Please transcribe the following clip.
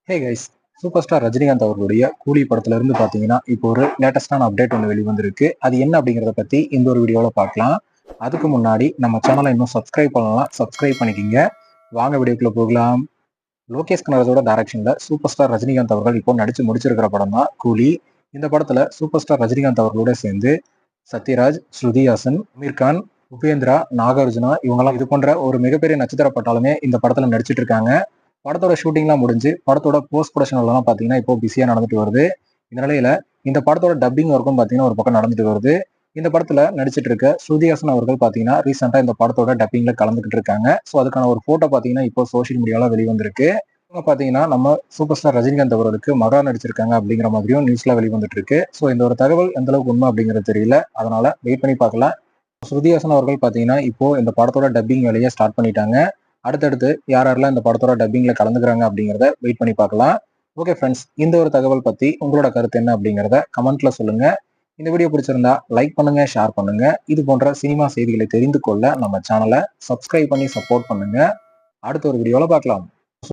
Hey guys, super star Rajinikanth அவர்களுடைய கூலி படத்துல இருந்து பாத்தீங்கன்னா இப்போ ஒரு லேட்டஸ்டான அப்டேட் ஒன்று வெளிவந்திருக்கு. அது என்ன அப்படிங்கிறத பத்தி இந்த ஒரு வீடியோல பார்க்கலாம். அதுக்கு முன்னாடி நம்ம சேனலை இன்னும் சப்ஸ்கிரைப் பண்ணலாம், சப்ஸ்கிரைப் பண்ணிக்கிங்க. வாங்க வீடியோக்குள்ள போகலாம். லோகேஷ் கனகராஜோட டைரக்ஷன்ல சூப்பர் ஸ்டார் ரஜினிகாந்த் அவர்கள் இப்போ நடிச்சு முடிச்சிருக்கிற படம் தான் கூலி. இந்த படத்துல சூப்பர் ஸ்டார் ரஜினிகாந்த் அவர்களோட சேர்ந்து சத்யராஜ், ஸ்ருதிஹாசன், அமீர் கான், உபேந்திரா, நாகார்ஜுனா இவங்கெல்லாம் இது போன்ற ஒரு மிகப்பெரிய நட்சத்திர பட்டாலுமே இந்த படத்துல நடிச்சிட்டு இருக்காங்க. படத்தோட ஷூட்டிங்லாம் முடிஞ்சு படத்தோட போஸ்ட் ப்ரொடக்ஷன் எல்லாம் பாத்தீங்கன்னா இப்போ பிஸியா நடந்துட்டு வருது. இந்த நிலையில இந்த படத்தோட டப்பிங் ஒர்க்கும் பாத்தீங்கன்னா ஒரு பக்கம் நடந்துட்டு வருது. இந்த படத்துல நடிச்சிட்டு இருக்க ஸ்ருதிஹாசன் அவர்கள் பாத்தீங்கன்னா ரீசெண்டா இந்த படத்தோட டப்பிங்ல கலந்துகிட்டு இருக்காங்க. ஸோ அதுக்கான ஒரு போட்டோ பாத்தீங்கன்னா இப்போ சோஷியல் மீடியால வெளிவந்திருக்கு. இவங்க பாத்தீங்கன்னா நம்ம சூப்பர் ஸ்டார் ரஜினிகாந்த் அவர்களுக்கு மகா நடிச்சிருக்காங்க அப்படிங்கிற மாதிரியும் நியூஸ்ல வெளிவந்துட்டு இருக்கு. ஸோ இந்த ஒரு தகவல் எந்த அளவுக்கு உண்மை அப்படிங்கிறது தெரியல. அதனால வெயிட் பண்ணி பார்க்கலாம். ஸ்ருதிஹாசன் அவர்கள் பாத்தீங்கன்னா இப்போ இந்த படத்தோட டப்பிங் வேலையை ஸ்டார்ட் பண்ணிட்டாங்க. அடுத்தடுத்து யார் யாரெல்லாம் இந்த படத்தோட டப்பிங்ல கலந்துக்கிறாங்க அப்படிங்கிறத வெயிட் பண்ணி பார்க்கலாம். ஓகே ஃப்ரெண்ட்ஸ், இந்த ஒரு தகவல் பத்தி உங்களோட கருத்து என்ன அப்படிங்கிறத கமெண்ட்ல சொல்லுங்க. இந்த வீடியோ பிடிச்சிருந்தா லைக் பண்ணுங்க, ஷேர் பண்ணுங்க. இது போன்ற சினிமா செய்திகளை தெரிந்து கொள்ள நம்ம சேனலை சப்ஸ்கிரைப் பண்ணி சப்போர்ட் பண்ணுங்க. அடுத்த ஒரு வீடியோல பார்க்கலாம்.